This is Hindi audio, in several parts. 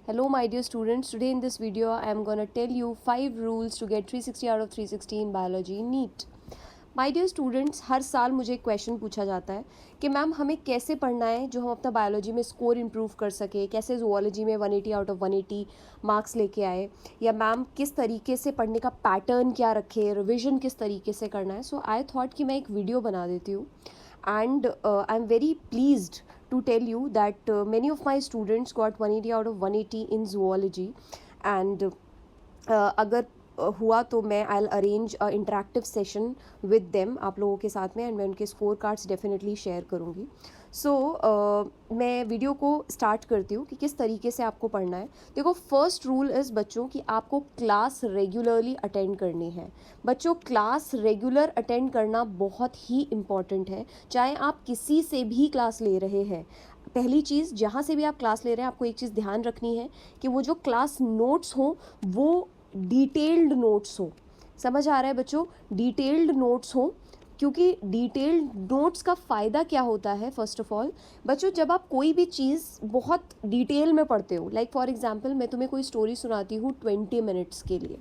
Hello my dear students, today in this video I am going to tell you 5 rules to get 360 out of 360 in biology NEET. My dear students, हर साल मुझे एक क्वेश्चन पूछा जाता है कि मैम हमें कैसे पढ़ना है जो हम अपना बायोलॉजी में स्कोर इंप्रूव कर सके, कैसे ज़ूलॉजी में 180 आउट ऑफ 180 मार्क्स लेके आए, या मैम किस तरीके से पढ़ने का पैटर्न क्या रखे, रिविजन किस तरीके से करना है. सो आई थॉट कि मैं एक वीडियो बना देती हूँ. And I am very pleased to tell you that many of my students got 180 out of 180 in zoology. And अगर हुआ तो मैं आई arrange interactive session with them आप लोगों के साथ में, एंड मैं उनके स्कोर कार्ड्स डेफिनेटली शेयर करूँगी. सो मैं वीडियो को स्टार्ट करती हूँ कि किस तरीके से आपको पढ़ना है. देखो, फर्स्ट रूल इज़ बच्चों कि आपको क्लास रेगुलरली अटेंड करनी है. बच्चों, क्लास रेगुलर अटेंड करना बहुत ही इम्पॉर्टेंट है, चाहे आप किसी से भी क्लास ले रहे हैं. पहली चीज़, जहाँ से भी आप क्लास ले रहे हैं, आपको एक चीज़ ध्यान रखनी है कि वो जो क्लास नोट्स हों वो डिटेल्ड नोट्स हो. समझ आ रहा है बच्चों? डिटेल्ड नोट्स हो, क्योंकि डिटेल्ड नोट्स का फ़ायदा क्या होता है. फर्स्ट ऑफ ऑल बच्चों, जब आप कोई भी चीज़ बहुत डिटेल में पढ़ते हो, लाइक फॉर एग्जांपल मैं तुम्हें कोई स्टोरी सुनाती हूँ 20 मिनट्स के लिए,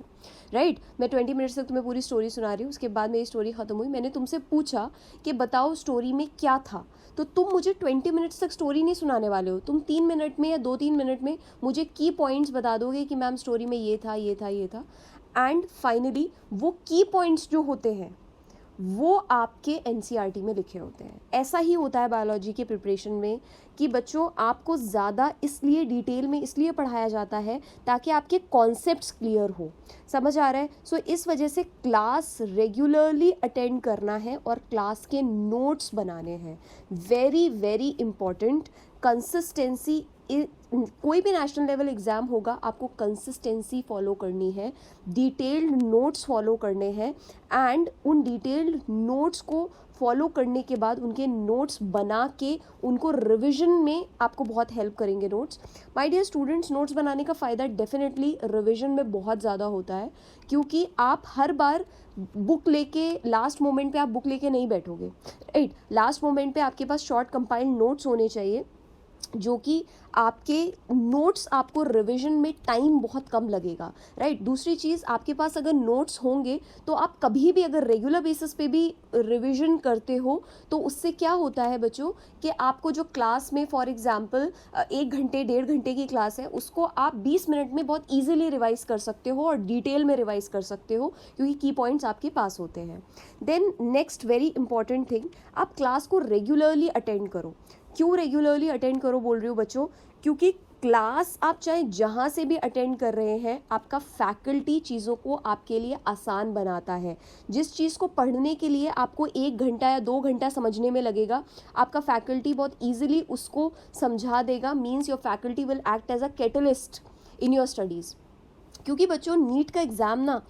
राइट. मैं 20 मिनट्स तक तुम्हें पूरी स्टोरी सुना रही हूँ. उसके बाद मेरी स्टोरी ख़त्म हुई, मैंने तुमसे पूछा कि बताओ स्टोरी में क्या था, तो तुम मुझे 20 मिनट्स तक स्टोरी नहीं सुनाने वाले हो. तुम 3 मिनट में या 2-3 मिनट में मुझे की पॉइंट्स बता दोगे कि मैम स्टोरी में ये था, ये था, ये था. एंड फाइनली वो की पॉइंट्स जो होते हैं वो आपके एनसीईआरटी में लिखे होते हैं. ऐसा ही होता है बायोलॉजी के प्रिपरेशन में कि बच्चों आपको ज़्यादा इसलिए डिटेल में इसलिए पढ़ाया जाता है ताकि आपके कॉन्सेप्ट्स क्लियर हो. समझ आ रहा है? सो इस वजह से क्लास रेगुलरली अटेंड करना है और क्लास के नोट्स बनाने हैं. Very very important. कंसिस्टेंसी, कोई भी नेशनल लेवल एग्ज़ाम होगा, आपको कंसिस्टेंसी फॉलो करनी है, डिटेल्ड नोट्स फॉलो करने हैं, एंड उन डिटेल्ड नोट्स को फॉलो करने के बाद उनके नोट्स बना के उनको रिवीजन में आपको बहुत हेल्प करेंगे notes. My dear students, notes बनाने का फ़ायदा डेफिनेटली रिवीजन में बहुत ज़्यादा होता है, क्योंकि आप हर बार बुक लेके लास्ट मोमेंट पे आप बुक लेके नहीं बैठोगे, राइट. लास्ट मोमेंट पे आपके पास शॉर्ट कंपाइल्ड नोट्स होने चाहिए, जो कि आपके नोट्स, आपको रिवीजन में टाइम बहुत कम लगेगा, राइट. दूसरी चीज़, आपके पास अगर नोट्स होंगे तो आप कभी भी अगर रेगुलर बेसिस पे भी रिवीजन करते हो तो उससे क्या होता है बच्चों कि आपको जो क्लास में फॉर एग्जांपल 1 घंटे 1.5 घंटे की क्लास है उसको आप 20 मिनट में बहुत ईजिली रिवाइज कर सकते हो और डिटेल में रिवाइज कर सकते हो, क्योंकि की पॉइंट्स आपके पास होते हैं. Then next very important thing, आप क्लास को रेगुलरली अटेंड करो. क्यों रेगुलरली अटेंड करो बोल रही हूँ बच्चों? क्योंकि क्लास आप चाहे जहाँ से भी अटेंड कर रहे हैं, आपका फैकल्टी चीज़ों को आपके लिए आसान बनाता है. जिस चीज़ को पढ़ने के लिए आपको 1 घंटा या 2 घंटा समझने में लगेगा, आपका फैकल्टी बहुत ईजिली उसको समझा देगा. Means your faculty will act as a catalyst in your studies. क्योंकि बच्चों, नीट का एग्ज़ाम ना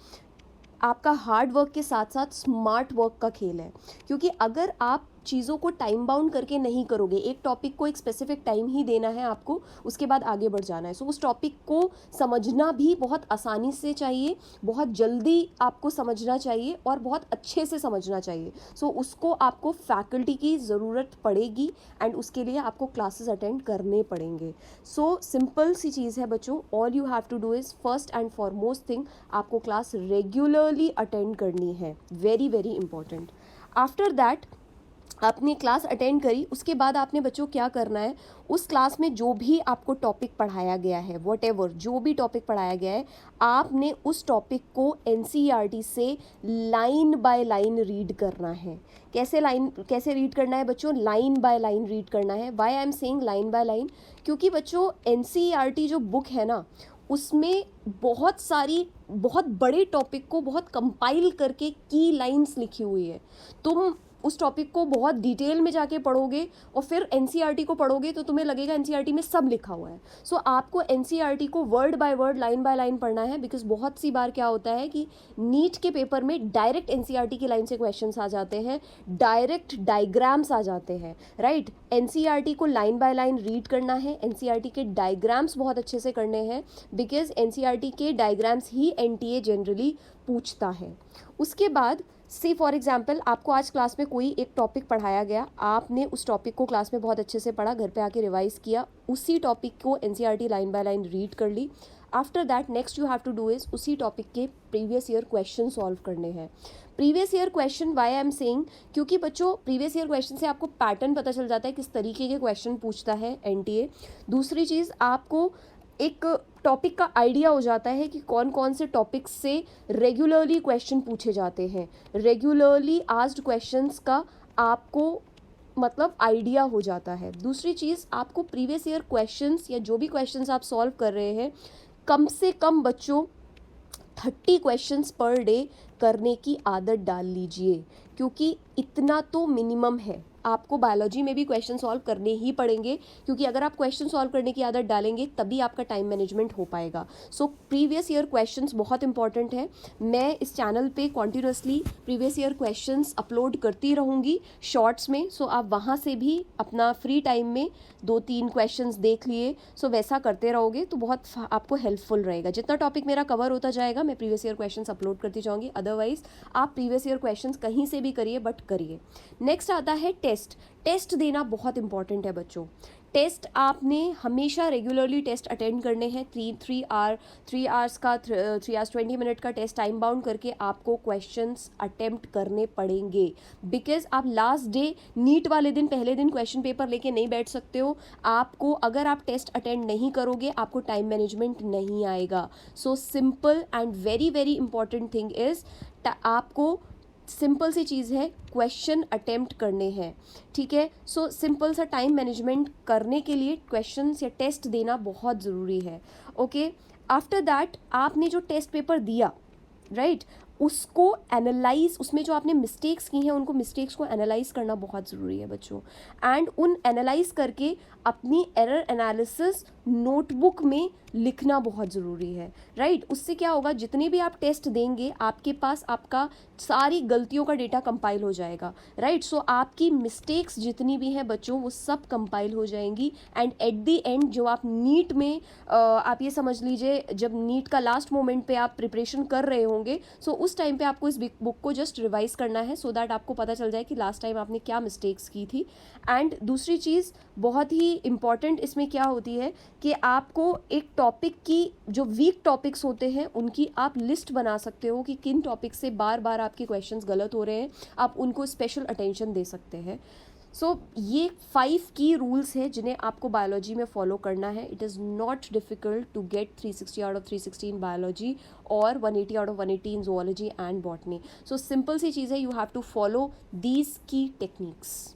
आपका हार्ड वर्क के साथ साथ स्मार्ट वर्क का खेल है. क्योंकि अगर आप चीज़ों को टाइम बाउंड करके नहीं करोगे, एक टॉपिक को एक स्पेसिफिक टाइम ही देना है आपको, उसके बाद आगे बढ़ जाना है. सो उस टॉपिक को समझना भी बहुत आसानी से चाहिए, बहुत जल्दी आपको समझना चाहिए और बहुत अच्छे से समझना चाहिए. सो उसको आपको फैकल्टी की ज़रूरत पड़ेगी एंड उसके लिए आपको क्लासेस अटेंड करने पड़ेंगे. सो सिंपल सी चीज़ है बच्चों, all you have to do is first and foremost thing, आपको क्लास रेगुलरली अटेंड करनी है. Very very important. After that आपने क्लास अटेंड करी, उसके बाद आपने बच्चों क्या करना है, उस क्लास में जो भी आपको टॉपिक पढ़ाया गया है, व्हाटएवर जो भी टॉपिक पढ़ाया गया है, आपने उस टॉपिक को एनसीईआरटी से लाइन बाय लाइन रीड करना है. कैसे रीड करना है बच्चों? लाइन बाय लाइन रीड करना है. Why I am saying line by line? क्योंकि बच्चों एनसीईआरटी जो बुक है ना, उसमें बहुत सारी बहुत बड़े टॉपिक को बहुत कंपाइल करके की लाइन्स लिखी हुई है. तुम उस टॉपिक को बहुत डिटेल में जाके पढ़ोगे और फिर एनसीईआरटी को पढ़ोगे तो तुम्हें लगेगा एनसीईआरटी में सब लिखा हुआ है. सो आपको एनसीईआरटी को word by word, line by line पढ़ना है. बिकॉज बहुत सी बार क्या होता है कि नीट के पेपर में डायरेक्ट एनसीईआरटी की लाइन से क्वेश्चंस आ जाते हैं, डायरेक्ट डायग्राम्स आ जाते हैं, राइट. एनसीईआरटी को लाइन बाय लाइन रीड करना है, एनसीईआरटी के डायग्राम्स बहुत अच्छे से करने हैं, बिकॉज एनसीईआरटी के डायग्राम्स ही एनटीए जनरली पूछता है. उसके बाद सी फॉर एग्जाम्पल आपको आज क्लास में कोई एक टॉपिक पढ़ाया गया, आपने उस टॉपिक को क्लास में बहुत अच्छे से पढ़ा, घर पे आके रिवाइज किया, उसी टॉपिक को NCERT line by line read कर ली। After that next you have to do is उसी टॉपिक के प्रीवियस ईयर क्वेश्चन सॉल्व करने हैं। Previous year question why I am saying, क्योंकि बच्चों प्रीवियस ईयर क्वेश्चन से आपको पैटर्न पता चल जाता है किस तरीके के क्वेश्चन पूछता है एनटीए। दूसरी चीज़, आपको एक टॉपिक का आइडिया हो जाता है कि कौन कौन से टॉपिक्स से रेगुलरली क्वेश्चन पूछे जाते हैं। रेगुलरली आस्क्ड क्वेश्चंस का आपको मतलब आइडिया हो जाता है। दूसरी चीज़, आपको प्रीवियस ईयर क्वेश्चंस या जो भी क्वेश्चंस आप सॉल्व कर रहे हैं, कम से कम बच्चों 30 क्वेश्चंस पर डे करने की आदत डाल लीजिए, क्योंकि इतना तो मिनिमम है। आपको बायोलॉजी में भी क्वेश्चन सॉल्व करने ही पड़ेंगे, क्योंकि अगर आप क्वेश्चन सॉल्व करने की आदत डालेंगे तभी आपका टाइम मैनेजमेंट हो पाएगा। सो प्रीवियस ईयर क्वेश्चंस बहुत इंपॉर्टेंट है। मैं इस चैनल पे continuously previous year questions upload करती रहूँगी शॉर्ट्स में। सो आप वहाँ से भी अपना फ्री टाइम में 2-3 क्वेश्चंस देख लिए। सो वैसा करते रहोगे तो बहुत आपको हेल्पफुल रहेगा। जितना टॉपिक मेरा कवर होता जाएगा मैं प्रीवियस ईयर क्वेश्चंस अपलोड करती जाऊँगी। अदरवाइज आप प्रीवियस ईयर क्वेश्चंस कहीं से भी करिए, बट करिए। नेक्स्ट आता है टेस्ट। टेस्ट देना बहुत इंपॉर्टेंट है बच्चों। टेस्ट आपने हमेशा रेगुलरली टेस्ट अटेंड करने हैं। 3 आवर्स का 3 आवर्स 20 मिनट का टेस्ट टाइम बाउंड करके आपको क्वेश्चंस अटेम्प्ट करने पड़ेंगे, बिकॉज आप लास्ट डे नीट वाले दिन पहले दिन क्वेश्चन पेपर लेके नहीं बैठ सकते हो। आपको अगर आप टेस्ट अटेंड नहीं करोगे आपको टाइम मैनेजमेंट नहीं आएगा। So simple and very very important thing is, आपको सिंपल सी चीज़ है, क्वेश्चन अटेम्प्ट करने हैं, ठीक है। सो सिंपल सा टाइम मैनेजमेंट करने के लिए क्वेश्चंस या टेस्ट देना बहुत ज़रूरी है। ओके, आफ्टर दैट आपने जो टेस्ट पेपर दिया, राइट, उसको एनालाइज, उसमें जो आपने मिस्टेक्स की हैं उनको मिस्टेक्स को एनालाइज करना बहुत ज़रूरी है बच्चों। एंड उन एनालाइज करके अपनी एरर एनालिसिस नोटबुक में लिखना बहुत ज़रूरी है, राइट। उससे क्या होगा, जितने भी आप टेस्ट देंगे आपके पास आपका सारी गलतियों का डेटा कंपाइल हो जाएगा, राइट। सो आपकी मिस्टेक्स जितनी भी हैं बच्चों वो सब कंपाइल हो जाएंगी। एंड एट द एंड जो आप नीट में आप ये समझ लीजिए जब नीट का लास्ट मोमेंट पे आप प्रिपरेशन कर रहे होंगे, सो उस टाइम पे आपको इस बुक को जस्ट रिवाइज करना है, सो दैट आपको पता चल जाए कि लास्ट टाइम आपने क्या मिस्टेक्स की थी। एंड दूसरी चीज़ बहुत ही इंपॉर्टेंट इसमें क्या होती है कि आपको एक टॉपिक की जो वीक टॉपिक्स होते हैं उनकी आप लिस्ट बना सकते हो कि किन टॉपिक से बार बार आपके क्वेश्चंस गलत हो रहे हैं, आप उनको स्पेशल अटेंशन दे सकते हैं। सो ये 5 की रूल्स हैं जिन्हें आपको बायोलॉजी में फॉलो करना है। It is not difficult to get 360 out of 360 in biology और 180 out of 180 in zoology and botany. So simple सी चीज़ है, you have to follow these key techniques.